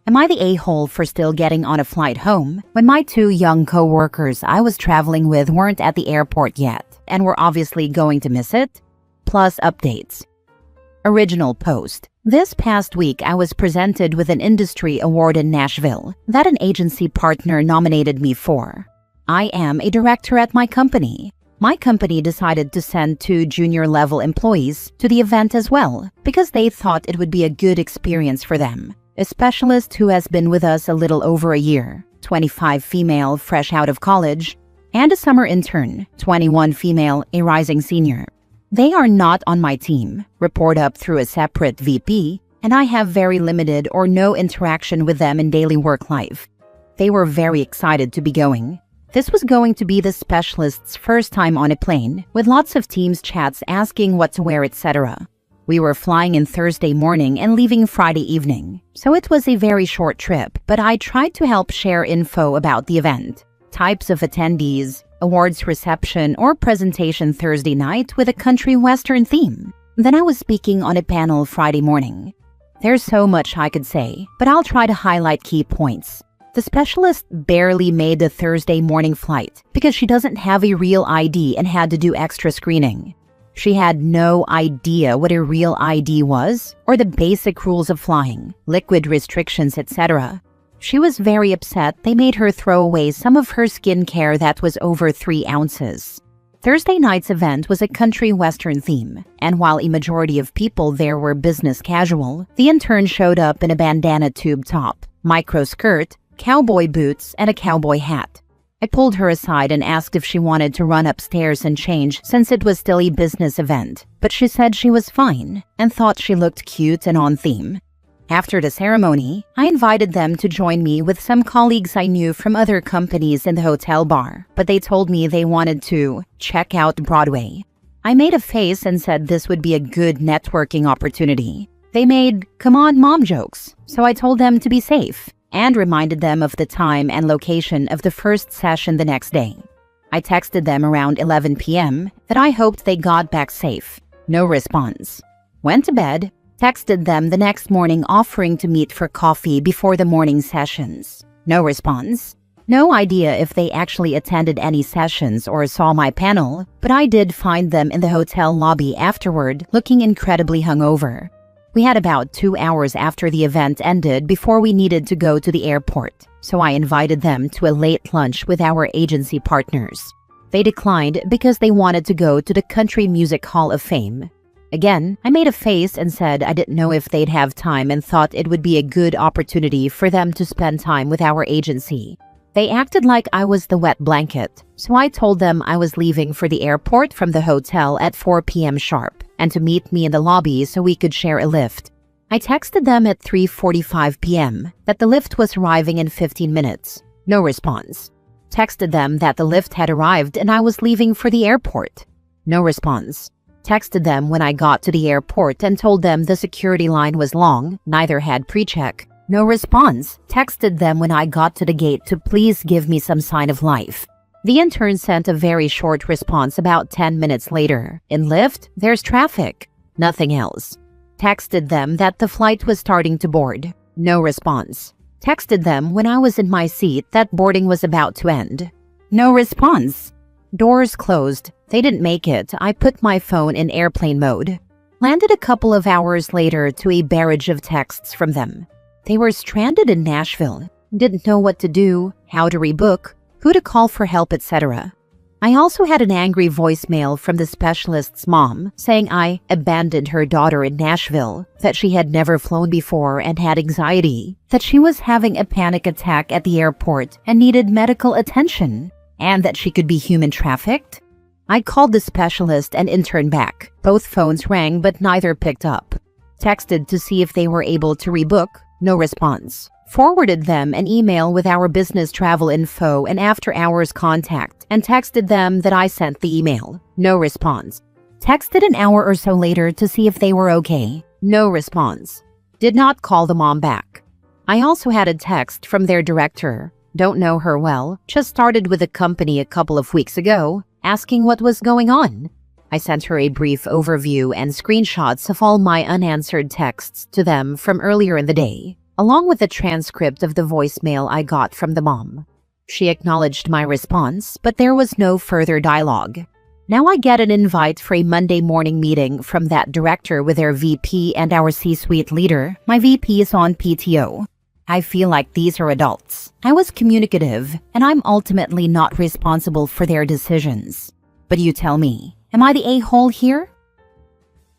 Am I the a-hole for still getting on a flight home when my two young co-workers I was traveling with weren't at the airport yet and were obviously going to miss it? Plus updates. Original post. This past week, I was presented with an industry award in Nashville that an agency partner nominated me for. I am a director at my company. My company decided to send two junior-level employees to the event as well because they thought it would be a good experience for them. A specialist who has been with us a little over a year, 25 female fresh out of college, and a summer intern, 21 female, a rising senior. They are not on my team, report up through a separate VP, and I have very limited or no interaction with them in daily work life. They were very excited to be going. This was going to be the specialist's first time on a plane, with lots of Teams chats asking what to wear, etc. We were flying in Thursday morning and leaving Friday evening, so it was a very short trip, but I tried to help share info about the event, types of attendees, awards reception or presentation Thursday night with a country western theme. Then I was speaking on a panel Friday morning. There's so much I could say, but I'll try to highlight key points. The specialist barely made the Thursday morning flight because she doesn't have a real ID and had to do extra screening. She had no idea what a real ID was or the basic rules of flying, liquid restrictions, etc. She was very upset they made her throw away some of her skincare that was over 3 ounces. Thursday night's event was a country western theme, and while a majority of people there were business casual, the intern showed up in a bandana tube top, micro skirt, cowboy boots, and a cowboy hat. I pulled her aside and asked if she wanted to run upstairs and change since it was still a business event, but she said she was fine and thought she looked cute and on theme. After the ceremony, I invited them to join me with some colleagues I knew from other companies in the hotel bar, but they told me they wanted to check out Broadway. I made a face and said this would be a good networking opportunity. They made "come on mom" jokes, so I told them to be safe and reminded them of the time and location of the first session the next day. I texted them around 11 p.m. that I hoped they got back safe. No response. Went to bed, texted them the next morning offering to meet for coffee before the morning sessions. No response. No idea if they actually attended any sessions or saw my panel, but I did find them in the hotel lobby afterward looking incredibly hungover. We had about 2 hours after the event ended before we needed to go to the airport, so I invited them to a late lunch with our agency partners. They declined because they wanted to go to the Country Music Hall of Fame. Again, I made a face and said I didn't know if they'd have time and thought it would be a good opportunity for them to spend time with our agency. They acted like I was the wet blanket, so I told them I was leaving for the airport from the hotel at 4 p.m. sharp and to meet me in the lobby so we could share a lift. I texted them at 3:45 p.m. that the lift was arriving in 15 minutes. No response. Texted them that the lift had arrived and I was leaving for the airport. No response. Texted them when I got to the airport and told them the security line was long, neither had pre-check. No response. Texted them when I got to the gate to please give me some sign of life. The intern sent a very short response about 10 minutes later. In lift, there's traffic. Nothing else. Texted them that the flight was starting to board. No response. Texted them when I was in my seat that boarding was about to end. No response. Doors closed. They didn't make it. I put my phone in airplane mode. Landed a couple of hours later to a barrage of texts from them. They were stranded in Nashville, didn't know what to do, how to rebook, who to call for help, etc. I also had an angry voicemail from the specialist's mom saying I abandoned her daughter in Nashville, that she had never flown before and had anxiety, that she was having a panic attack at the airport and needed medical attention, and that she could be human trafficked. I called the specialist and intern back. Both phones rang but neither picked up. Texted to see if they were able to rebook. No response. Forwarded them an email with our business travel info and after-hours contact and texted them that I sent the email. No response. Texted an hour or so later to see if they were okay. No response. Did not call the mom back. I also had a text from their director. Don't know her well, just started with the company a couple of weeks ago, asking what was going on. I sent her a brief overview and screenshots of all my unanswered texts to them from earlier in the day. along with a transcript of the voicemail I got from the mom. She acknowledged my response, but there was no further dialogue. Now I get an invite for a Monday morning meeting from that director with their VP and our C-suite leader. My VP is on PTO. I feel like these are adults. I was communicative, and I'm ultimately not responsible for their decisions. But you tell me, am I the a-hole here?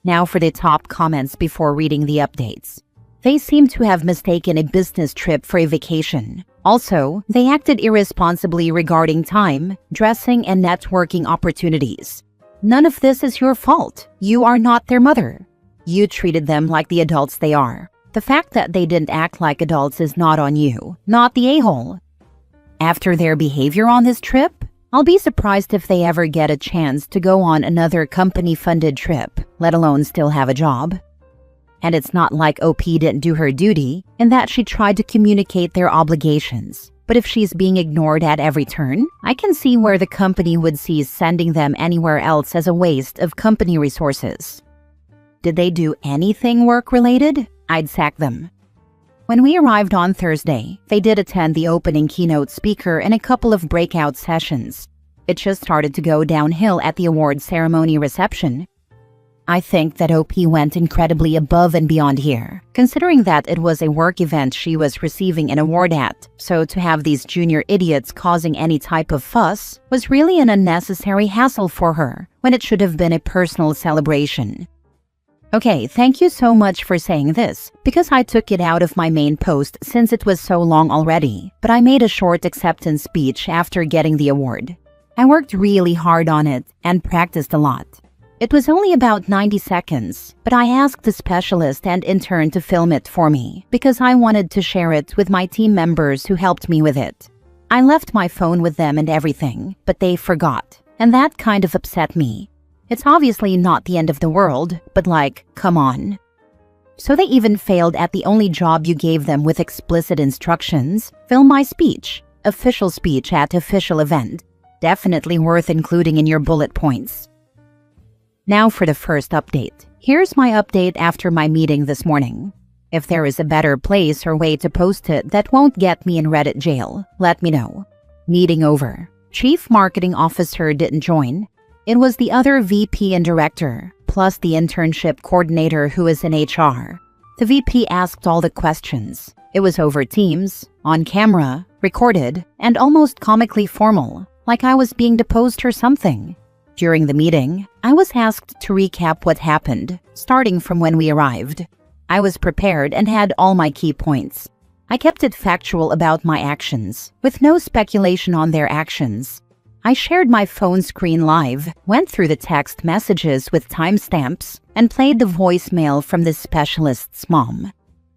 Now for the top comments before reading the updates. They seem to have mistaken a business trip for a vacation. Also, they acted irresponsibly regarding time, dressing, and networking opportunities. None of this is your fault. You are not their mother. You treated them like the adults they are. The fact that they didn't act like adults is not on you, not the a-hole. After their behavior on this trip, I'll be surprised if they ever get a chance to go on another company-funded trip, let alone still have a job. And it's not like OP didn't do her duty in that she tried to communicate their obligations. But if she's being ignored at every turn, I can see where the company would see sending them anywhere else as a waste of company resources. Did they do anything work-related? I'd sack them. When we arrived on Thursday, they did attend the opening keynote speaker and a couple of breakout sessions. It just started to go downhill at the award ceremony reception. I think that OP went incredibly above and beyond here, considering that it was a work event she was receiving an award at, so to have these junior idiots causing any type of fuss was really an unnecessary hassle for her, when it should have been a personal celebration. Okay, thank you so much for saying this, because I took it out of my main post since it was so long already, but I made a short acceptance speech after getting the award. I worked really hard on it and practiced a lot. It was only about 90 seconds, but I asked the specialist and intern to film it for me because I wanted to share it with my team members who helped me with it. I left my phone with them and everything, but they forgot, and that kind of upset me. It's obviously not the end of the world, but like, come on. So they even failed at the only job you gave them with explicit instructions: film my speech, official speech at official event. Definitely worth including in your bullet points. Now for the first update. Here's my update after my meeting this morning. If there is a better place or way to post it that won't get me in Reddit jail, let me know. Meeting over. Chief Marketing Officer didn't join. It was the other VP and director, plus the internship coordinator who is in HR. The VP asked all the questions. It was over Teams, on camera, recorded, and almost comically formal, like I was being deposed or something. During the meeting, I was asked to recap what happened, starting from when we arrived. I was prepared and had all my key points. I kept it factual about my actions, with no speculation on their actions. I shared my phone screen live, went through the text messages with timestamps, and played the voicemail from the specialist's mom.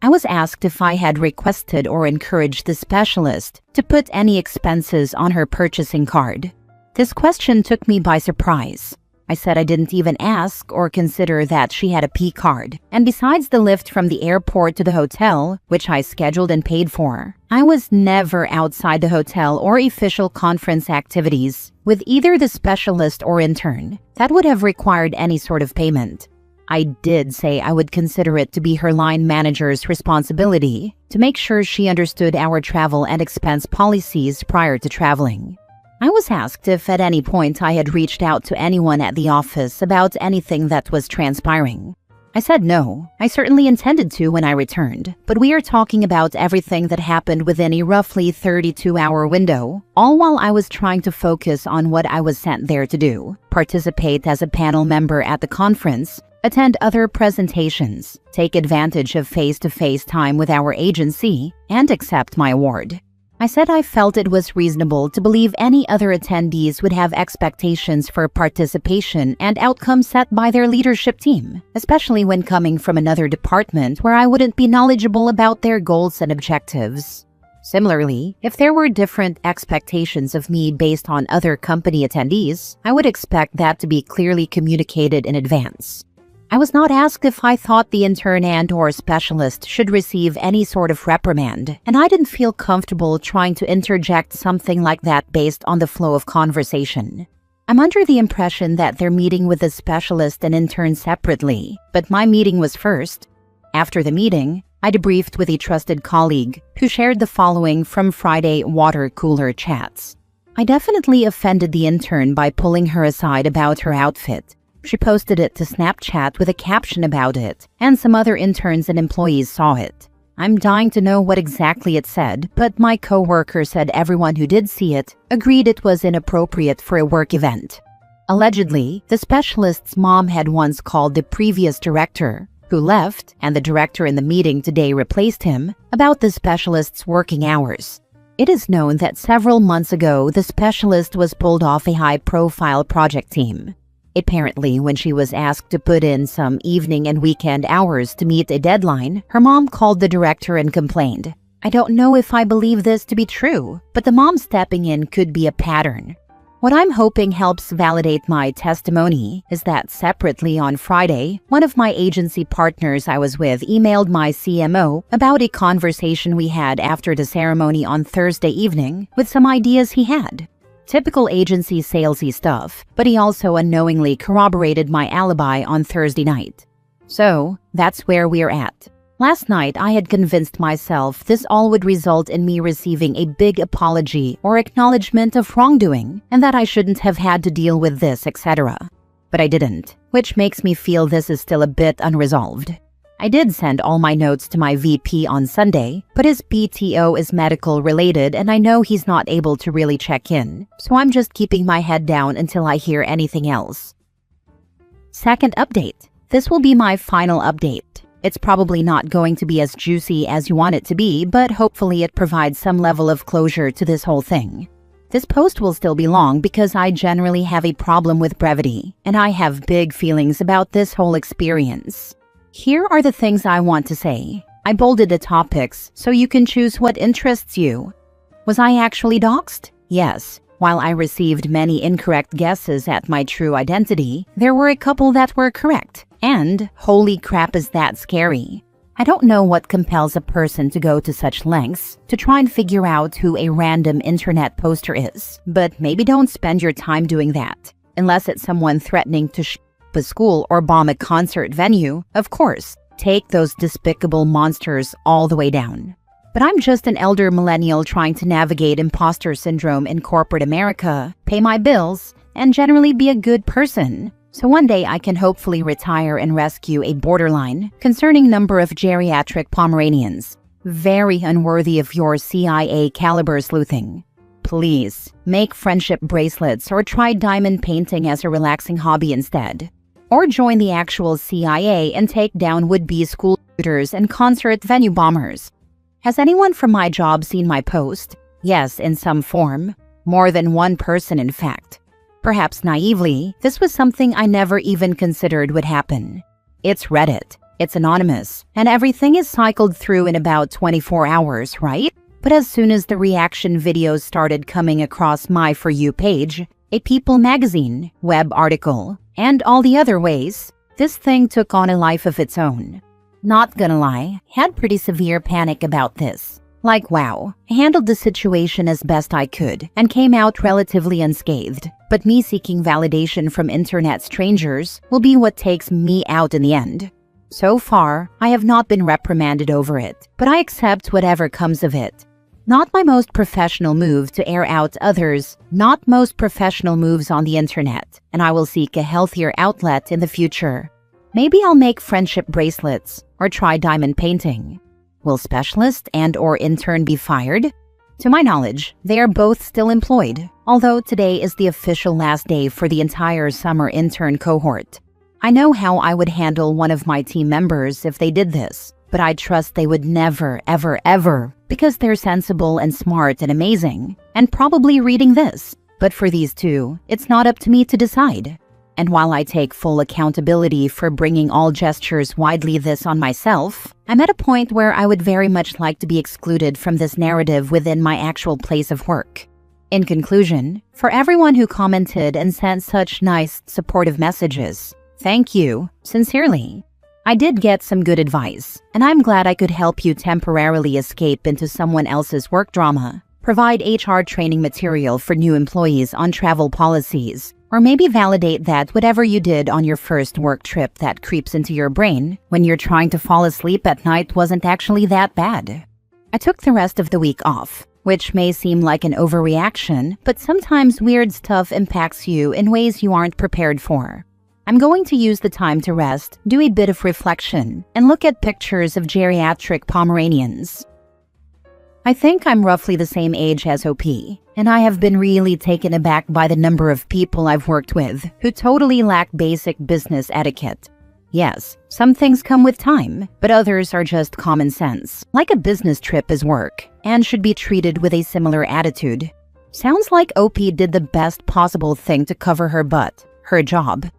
I was asked if I had requested or encouraged the specialist to put any expenses on her purchasing card. This question took me by surprise. I said I didn't even ask or consider that she had a P card. And besides the lift from the airport to the hotel, which I scheduled and paid for, I was never outside the hotel or official conference activities with either the specialist or intern. That would have required any sort of payment. I did say I would consider it to be her line manager's responsibility to make sure she understood our travel and expense policies prior to traveling. I was asked if at any point I had reached out to anyone at the office about anything that was transpiring. I said no, I certainly intended to when I returned, but we are talking about everything that happened within a roughly 32-hour window, all while I was trying to focus on what I was sent there to do: participate as a panel member at the conference, attend other presentations, take advantage of face-to-face time with our agency, and accept my award. I said I felt it was reasonable to believe any other attendees would have expectations for participation and outcomes set by their leadership team, especially when coming from another department where I wouldn't be knowledgeable about their goals and objectives. Similarly, if there were different expectations of me based on other company attendees, I would expect that to be clearly communicated in advance. I was not asked if I thought the intern and/or specialist should receive any sort of reprimand, and I didn't feel comfortable trying to interject something like that based on the flow of conversation. I'm under the impression that they're meeting with the specialist and intern separately, but my meeting was first. After the meeting, I debriefed with a trusted colleague who shared the following from Friday water cooler chats. I definitely offended the intern by pulling her aside about her outfit. She posted it to Snapchat with a caption about it, and some other interns and employees saw it. I'm dying to know what exactly it said, but my coworker said everyone who did see it agreed it was inappropriate for a work event. Allegedly, the specialist's mom had once called the previous director, who left, and the director in the meeting today replaced him, about the specialist's working hours. It is known that several months ago, the specialist was pulled off a high-profile project team. Apparently, when she was asked to put in some evening and weekend hours to meet a deadline, her mom called the director and complained. I don't know if I believe this to be true, but the mom stepping in could be a pattern. What I'm hoping helps validate my testimony is that separately on Friday, one of my agency partners I was with emailed my CMO about a conversation we had after the ceremony on Thursday evening with some ideas he had. Typical agency salesy stuff, but he also unknowingly corroborated my alibi on Thursday night. So, that's where we're at. Last night, I had convinced myself this all would result in me receiving a big apology or acknowledgement of wrongdoing, and that I shouldn't have had to deal with this, etc. But I didn't, which makes me feel this is still a bit unresolved. I did send all my notes to my VP on Sunday, but his PTO is medical related and I know he's not able to really check in, so I'm just keeping my head down until I hear anything else. Second update. This will be my final update. It's probably not going to be as juicy as you want it to be, but hopefully it provides some level of closure to this whole thing. This post will still be long because I generally have a problem with brevity, and I have big feelings about this whole experience. Here are the things I want to say. I bolded the topics so you can choose what interests you. Was I actually doxxed? Yes. While I received many incorrect guesses at my true identity, there were a couple that were correct. And holy crap, is that scary. I don't know what compels a person to go to such lengths to try and figure out who a random internet poster is, but maybe don't spend your time doing that. Unless it's someone threatening to a school or bomb a concert venue, of course, take those despicable monsters all the way down. But I'm just an elder millennial trying to navigate imposter syndrome in corporate America, pay my bills, and generally be a good person. So one day I can hopefully retire and rescue a borderline concerning number of geriatric Pomeranians. Very unworthy of your CIA caliber sleuthing. Please, make friendship bracelets or try diamond painting as a relaxing hobby instead. Or join the actual CIA and take down would-be school shooters and concert venue bombers. Has anyone from my job seen my post? Yes, in some form. More than one person, in fact. Perhaps naively, this was something I never even considered would happen. It's Reddit. It's anonymous, and everything is cycled through in about 24 hours, right? But as soon as the reaction videos started coming across my For You page, a People magazine, web article, and all the other ways, this thing took on a life of its own. Not gonna lie, had pretty severe panic about this. Like, wow, I handled the situation as best I could and came out relatively unscathed. But me seeking validation from internet strangers will be what takes me out in the end. So far, I have not been reprimanded over it, but I accept whatever comes of it. Not my most professional move to air out others, not most professional moves on the internet, and I will seek a healthier outlet in the future. Maybe I'll make friendship bracelets or try diamond painting. Will specialist and/or intern be fired? To my knowledge, they are both still employed, although today is the official last day for the entire summer intern cohort. I know how I would handle one of my team members if they did this, but I trust they would never, ever, ever, because they're sensible and smart and amazing, and probably reading this. But for these two, it's not up to me to decide. And while I take full accountability for bringing all gestures widely this on myself, I'm at a point where I would very much like to be excluded from this narrative within my actual place of work. In conclusion, for everyone who commented and sent such nice, supportive messages, thank you, sincerely. I did get some good advice, and I'm glad I could help you temporarily escape into someone else's work drama, provide HR training material for new employees on travel policies, Or maybe validate that whatever you did on your first work trip that creeps into your brain when you're trying to fall asleep at night wasn't actually that bad. I took the rest of the week off, which may seem like an overreaction, but sometimes weird stuff impacts you in ways you aren't prepared for. I'm going to use the time to rest, do a bit of reflection, and look at pictures of geriatric Pomeranians. I think I'm roughly the same age as OP, and I have been really taken aback by the number of people I've worked with who totally lack basic business etiquette. Yes, some things come with time, but others are just common sense, like a business trip is work, and should be treated with a similar attitude. Sounds like OP did the best possible thing to cover her butt, her job.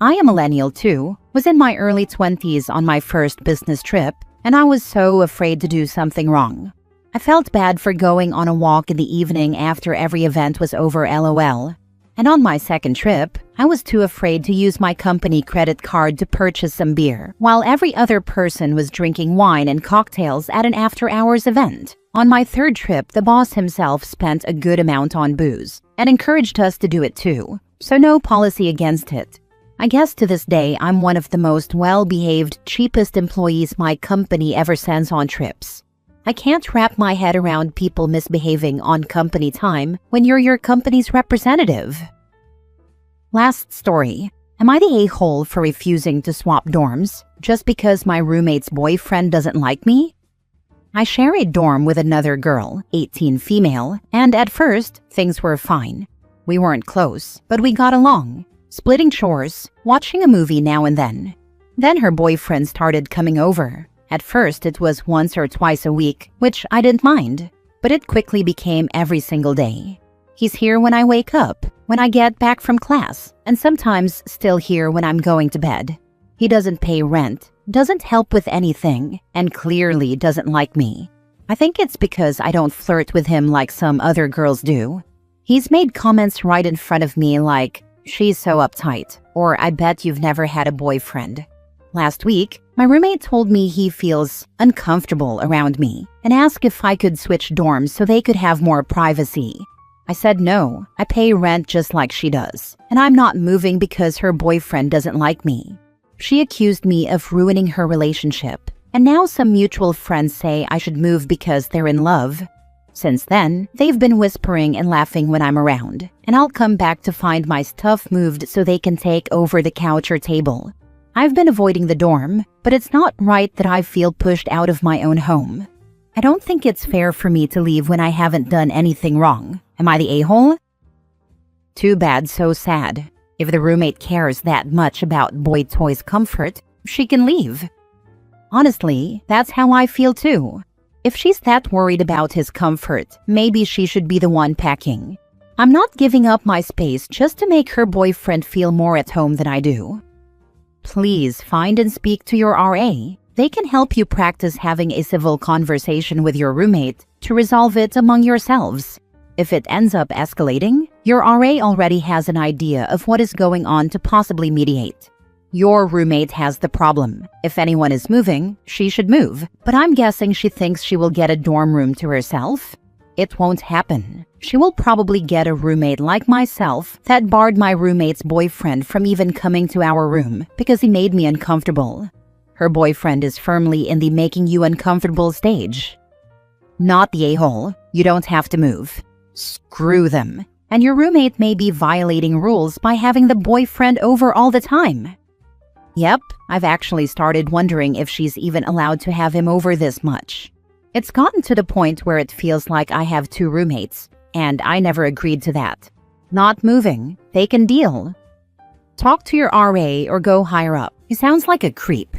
I am a millennial too, was in my early 20s on my first business trip, and I was so afraid to do something wrong. I felt bad for going on a walk in the evening after every event was over LOL. And on my second trip, I was too afraid to use my company credit card to purchase some beer, while every other person was drinking wine and cocktails at an after-hours event. On my third trip, the boss himself spent a good amount on booze, and encouraged us to do it too, so no policy against it. I guess to this day, I'm one of the most well-behaved, cheapest employees my company ever sends on trips. I can't wrap my head around people misbehaving on company time when you're your company's representative. Last story. Am I the a-hole for refusing to swap dorms just because my roommate's boyfriend doesn't like me? I share a dorm with another girl, 18 female, and at first, things were fine. We weren't close, but we got along, splitting chores, watching a movie now and then. Then her boyfriend started coming over. At first, it was once or twice a week, which I didn't mind, but it quickly became every single day. He's here when I wake up, when I get back from class, and sometimes still here when I'm going to bed. He doesn't pay rent, doesn't help with anything, and clearly doesn't like me. I think it's because I don't flirt with him like some other girls do. He's made comments right in front of me like, "She's so uptight," or "I bet you've never had a boyfriend." Last week, my roommate told me he feels uncomfortable around me and asked if I could switch dorms so they could have more privacy. I said no, I pay rent just like she does, and I'm not moving because her boyfriend doesn't like me. She accused me of ruining her relationship, and now some mutual friends say I should move because they're in love. Since then, they've been whispering and laughing when I'm around, and I'll come back to find my stuff moved so they can take over the couch or table. I've been avoiding the dorm, but it's not right that I feel pushed out of my own home. I don't think it's fair for me to leave when I haven't done anything wrong. Am I the a-hole? Too bad, so sad. If the roommate cares that much about boy toy's comfort, she can leave. Honestly, that's how I feel too. If she's that worried about his comfort, maybe she should be the one packing. I'm not giving up my space just to make her boyfriend feel more at home than I do. Please find and speak to your RA. They can help you practice having a civil conversation with your roommate to resolve it among yourselves. If it ends up escalating, your RA already has an idea of what is going on to possibly mediate. Your roommate has the problem. If anyone is moving, she should move, but I'm guessing she thinks she will get a dorm room to herself. It won't happen. She will probably get a roommate like myself that barred my roommate's boyfriend from even coming to our room because he made me uncomfortable. Her boyfriend is firmly in the making you uncomfortable stage. Not the a-hole. You don't have to move. Screw them. And your roommate may be violating rules by having the boyfriend over all the time. Yep, I've actually started wondering if she's even allowed to have him over this much. It's gotten to the point where it feels like I have two roommates, and I never agreed to that. Not moving, they can deal. Talk to your RA or go higher up. He sounds like a creep.